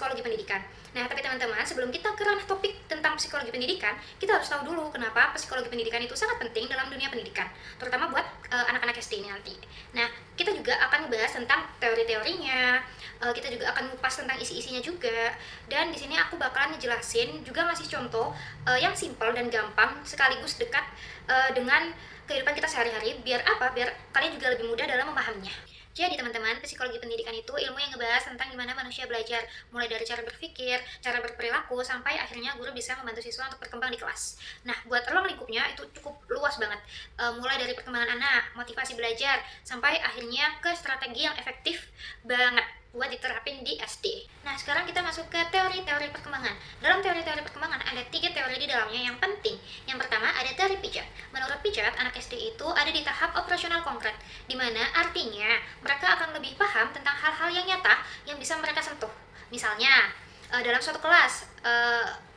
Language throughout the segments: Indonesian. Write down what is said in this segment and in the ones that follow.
psikologi pendidikan. Nah, tapi teman-teman, sebelum kita ke ranah topik tentang psikologi pendidikan, kita harus tahu dulu kenapa psikologi pendidikan itu sangat penting dalam dunia pendidikan, terutama buat anak-anak SD ini nanti. Nah, kita juga akan membahas tentang teori-teorinya, kita juga akan mengupas tentang isi-isinya juga, dan di sini aku bakalan ngejelasin juga ngasih contoh yang simpel dan gampang sekaligus dekat dengan kehidupan kita sehari-hari. Biar apa? Biar kalian juga lebih mudah dalam memahaminya. Jadi teman-teman, psikologi pendidikan itu ilmu yang ngebahas tentang gimana manusia belajar, mulai dari cara berpikir, cara berperilaku, sampai akhirnya guru bisa membantu siswa untuk berkembang di kelas. Nah, buat ruang lingkupnya itu cukup luas banget, mulai dari perkembangan anak, motivasi belajar, sampai akhirnya ke strategi yang efektif banget buat diterapin di SD. Nah, sekarang kita masuk ke teori-teori perkembangan. Dalam teori-teori perkembangan ada 3 teori di dalamnya yang penting. Yang pertama ada teori Piaget. Menurut Piaget, anak SD itu ada di tahap operasional konkret, di mana artinya mereka akan lebih paham tentang hal-hal yang nyata yang bisa mereka sentuh. Misalnya, dalam suatu kelas,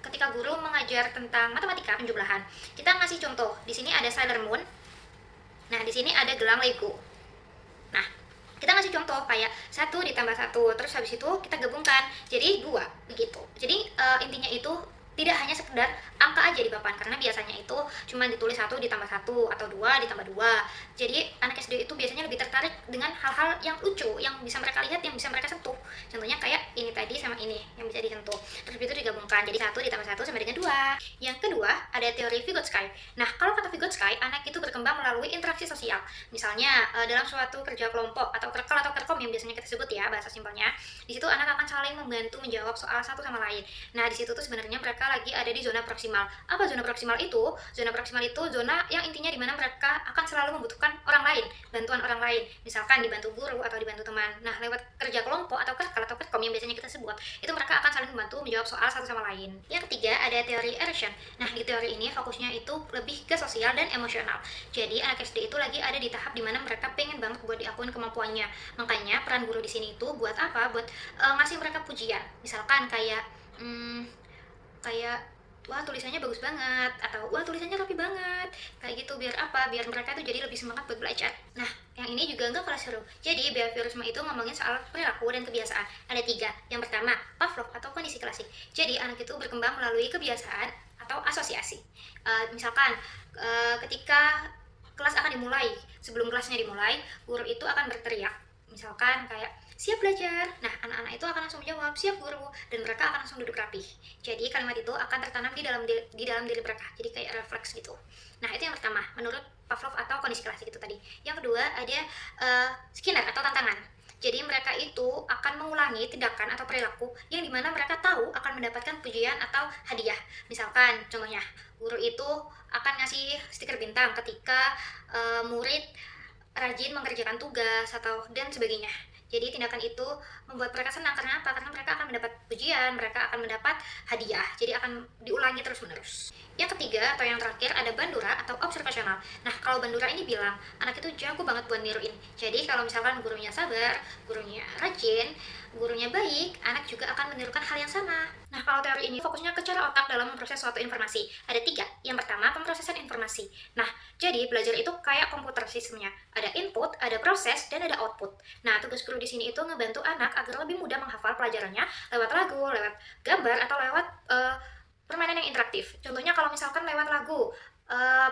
ketika guru mengajar tentang matematika penjumlahan, kita ngasih contoh. Di sini ada Sailor Moon. Nah, di sini ada gelang Lego. Nah, kita ngasih contoh kayak 1 ditambah 1, terus habis itu kita gabungkan jadi 2, begitu. Jadi intinya itu tidak hanya sekedar angka aja di papan, karena biasanya itu cuma ditulis 1 ditambah 1 atau 2 ditambah 2. Jadi anak SD itu biasanya lebih tertarik dengan hal-hal yang lucu, yang bisa mereka lihat, yang bisa mereka sentuh. Contohnya kayak ini tadi sama ini yang bisa disentuh. Terus itu digabungkan jadi 1 ditambah 1 sama dengan 2. Yang kedua ada teori Vygotsky. Nah, kalau kata Vygotsky, anak itu berkembang melalui interaksi sosial. Misalnya dalam suatu kerja kelompok atau kerkel atau kerkom yang biasanya kita sebut ya bahasa simpelnya. Di situ anak akan saling membantu menjawab soal satu sama lain. Nah, di situ tuh sebenarnya mereka lagi ada di zona proksimal. Apa zona proksimal itu? Zona proksimal itu zona yang intinya dimana mereka akan selalu membutuhkan orang lain, bantuan orang lain. Misalkan dibantu guru atau dibantu teman. Nah, lewat kerja kelompok atau kerkel atau kerkom yang biasanya kita sebut, itu mereka akan saling membantu menjawab soal satu sama lain. Yang ketiga ada teori Emerson. Nah, di teori ini fokusnya itu lebih ke sosial dan emosional. Jadi anak SD itu lagi ada di tahap dimana mereka pengen banget buat diakuin kemampuannya. Makanya peran guru di sini itu buat apa? Buat ngasih mereka pujian. Misalkan kayak wah tulisannya bagus banget, atau wah tulisannya rapi banget, kayak gitu. Biar apa? Biar mereka tuh jadi lebih semangat buat belajar. Nah, yang ini juga nggak kalah seru. Jadi behaviorisme itu ngomongin soal perilaku dan kebiasaan. Ada 3. Yang pertama Pavlov atau kondisi klasik. Jadi anak itu berkembang melalui kebiasaan atau asosiasi. Misalkan ketika kelas akan dimulai, sebelum kelasnya dimulai, guru itu akan berteriak, misalkan kayak siap belajar. Nah, anak-anak itu akan langsung menjawab siap guru, dan mereka akan langsung duduk rapi. Jadi kalimat itu akan tertanam di dalam diri mereka, jadi kayak refleks gitu. Nah, itu yang pertama menurut Pavlov atau kondisi klasik itu tadi. Yang kedua ada Skinner atau tantangan. Jadi mereka itu akan mengulangi tindakan atau perilaku yang dimana mereka tahu akan mendapatkan pujian atau hadiah. Misalkan contohnya, guru itu akan ngasih stiker bintang ketika murid rajin mengerjakan tugas atau dan sebagainya. Jadi tindakan itu membuat mereka senang. Karena apa? Karena mereka akan mendapat pujian, mereka akan mendapat hadiah. Jadi akan diulangi terus-menerus. Yang ketiga atau yang terakhir ada Bandura atau observasional. Nah, kalau Bandura ini bilang anak itu jago banget buat niruin. Jadi kalau misalkan gurunya sabar, gurunya rajin, gurunya baik, anak juga akan menirukan hal yang sama. Nah, kalau teori ini fokusnya ke cara otak dalam memproses suatu informasi. Ada 3. Yang pertama, pemrosesan informasi. Nah, jadi belajar itu kayak komputer sistemnya. Ada input, ada proses, dan ada output. Nah, tugas guru di sini itu ngebantu anak agar lebih mudah menghafal pelajarannya lewat lagu, lewat gambar, atau lewat permainan yang interaktif. Contohnya kalau misalkan lewat lagu,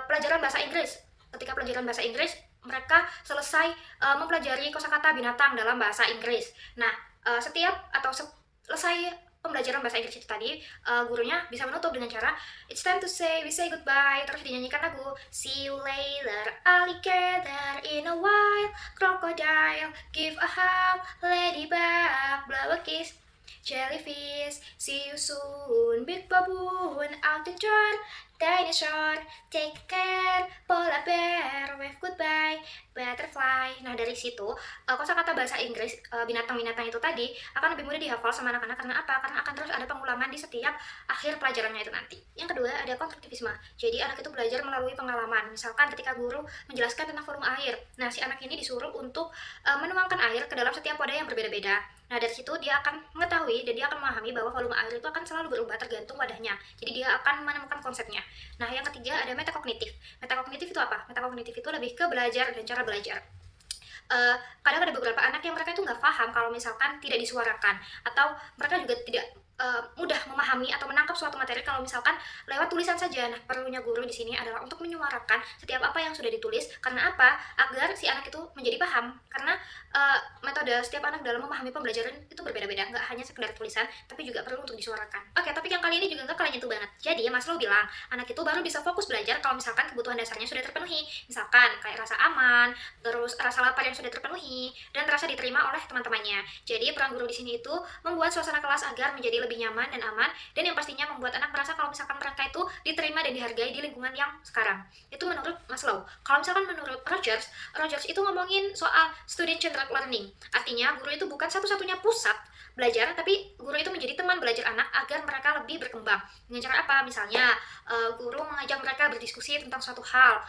pelajaran bahasa Inggris. Ketika pelajaran bahasa Inggris, mereka selesai mempelajari kosakata binatang dalam bahasa Inggris. Nah, setiap atau selesai pembelajaran bahasa Inggris itu tadi, gurunya bisa menutup dengan cara it's time to say, we say goodbye, terus dinyanyikan lagu see you later, alligator in a while, crocodile, give a hug, ladybug, blow a kiss, jellyfish, see you soon, big baboon, out the door, dinosaur, take care, polar bear, wave goodbye, butterfly. Nah, dari situ kosakata bahasa Inggris binatang-binatang itu tadi akan lebih mudah dihafal sama anak-anak. Karena apa? Karena akan terus ada pengulangan di setiap akhir pelajarannya itu nanti. Yang kedua ada konstruktivisme. Jadi anak itu belajar melalui pengalaman. Misalkan ketika guru menjelaskan tentang volume air, nah si anak ini disuruh untuk menuangkan air ke dalam setiap wadah yang berbeda-beda. Nah, dari situ dia akan mengetahui dan dia akan memahami bahwa volume air itu akan selalu berubah tergantung wadahnya. Jadi dia akan menemukan konsepnya. Nah, yang ketiga ada metakognitif. Metakognitif itu apa? Metakognitif itu lebih ke belajar dan cara belajar. Kadang ada beberapa anak yang mereka itu nggak paham kalau misalkan tidak disuarakan, atau mereka juga tidak mudah memahami atau menangkap suatu materi kalau misalkan lewat tulisan saja. Nah, perlunya guru di sini adalah untuk menyuarakan setiap apa yang sudah ditulis. Karena apa? Agar si anak itu menjadi paham. Karena metode setiap anak dalam memahami pembelajaran itu berbeda-beda, nggak hanya sekedar tulisan, tapi juga perlu untuk disuarakan. Oke, topik yang kali ini juga nggak kalah nyentuh banget. Jadi, Maslow bilang, anak itu baru bisa fokus belajar kalau misalkan kebutuhan dasarnya sudah terpenuhi. Misalkan kayak rasa aman, terus rasa lapar yang sudah terpenuhi, dan rasa diterima oleh teman-temannya. Jadi, peran guru di sini itu membuat suasana kelas agar menjadi lebih nyaman dan aman, dan yang pastinya membuat anak merasa kalau misalkan mereka itu diterima dan dihargai di lingkungan yang sekarang. Itu menurut Maslow. Kalau misalkan menurut Rogers itu ngomongin soal student-centered learning. Artinya, guru itu bukan satu-satunya pusat belajar, tapi guru itu menjadi teman belajar anak agar mereka lebih berkembang. Dengan cara apa? Misalnya, guru mengajak mereka berdiskusi tentang suatu hal,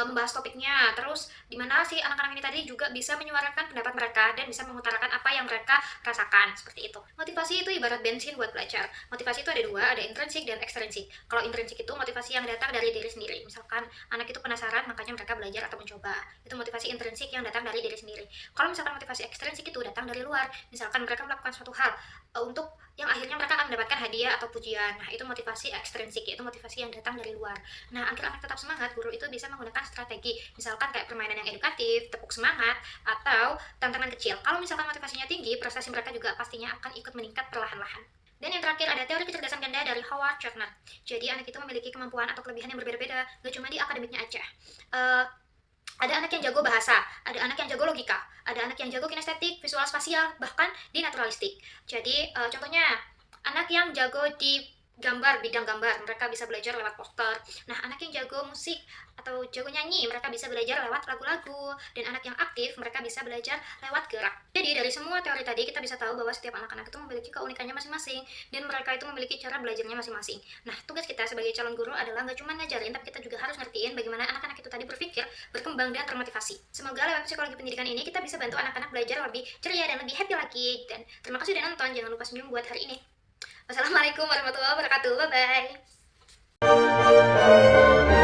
membahas topiknya, terus dimana si anak-anak ini tadi juga bisa menyuarakan pendapat mereka dan bisa mengutarakan apa yang mereka rasakan, seperti itu. Motivasi itu ibarat bensin buat belajar. Motivasi itu ada dua, ada intrinsik dan ekstrinsik. Kalau intrinsik itu motivasi yang datang dari diri sendiri. Misalkan anak itu penasaran, makanya mereka belajar atau mencoba. Itu motivasi intrinsik yang datang dari diri sendiri. Kalau misalkan motivasi ekstrinsik itu datang dari luar, misalkan mereka melakukan suatu hal untuk yang akhirnya mereka akan mendapatkan hadiah atau pujian. Nah, itu motivasi ekstrinsik, yaitu motivasi yang datang dari luar. Nah, agar anak tetap semangat, guru itu bisa menggunakan strategi, misalkan kayak permainan yang edukatif, tepuk semangat, atau tantangan kecil. Kalau misalkan motivasinya tinggi, prestasi mereka juga pastinya akan ikut meningkat perlahan-lahan. Dan yang terakhir ada teori kecerdasan ganda dari Howard Gardner. Jadi anak itu memiliki kemampuan atau kelebihan yang berbeda-beda, gak cuma di akademiknya aja. Ada anak yang jago bahasa, ada anak yang jago logika, ada anak yang jago kinestetik, visual spasial, bahkan di naturalistik. Jadi contohnya anak yang jago di bidang gambar, mereka bisa belajar lewat poster. Nah, anak yang jago musik atau jago nyanyi, mereka bisa belajar lewat lagu-lagu. Dan anak yang aktif, mereka bisa belajar lewat gerak. Jadi dari semua teori tadi kita bisa tahu bahwa setiap anak-anak itu memiliki keunikannya masing-masing, dan mereka itu memiliki cara belajarnya masing-masing. Nah, tugas kita sebagai calon guru adalah nggak cuma ngajarin, tapi kita juga harus ngertiin bagaimana anak-anak itu tadi berpikir, berkembang, dan termotivasi. Semoga lewat psikologi pendidikan ini kita bisa bantu anak-anak belajar lebih ceria dan lebih happy lagi. Dan terima kasih udah nonton, jangan lupa senyum buat hari ini. Wassalamualaikum warahmatullahi wabarakatuh. Bye-bye.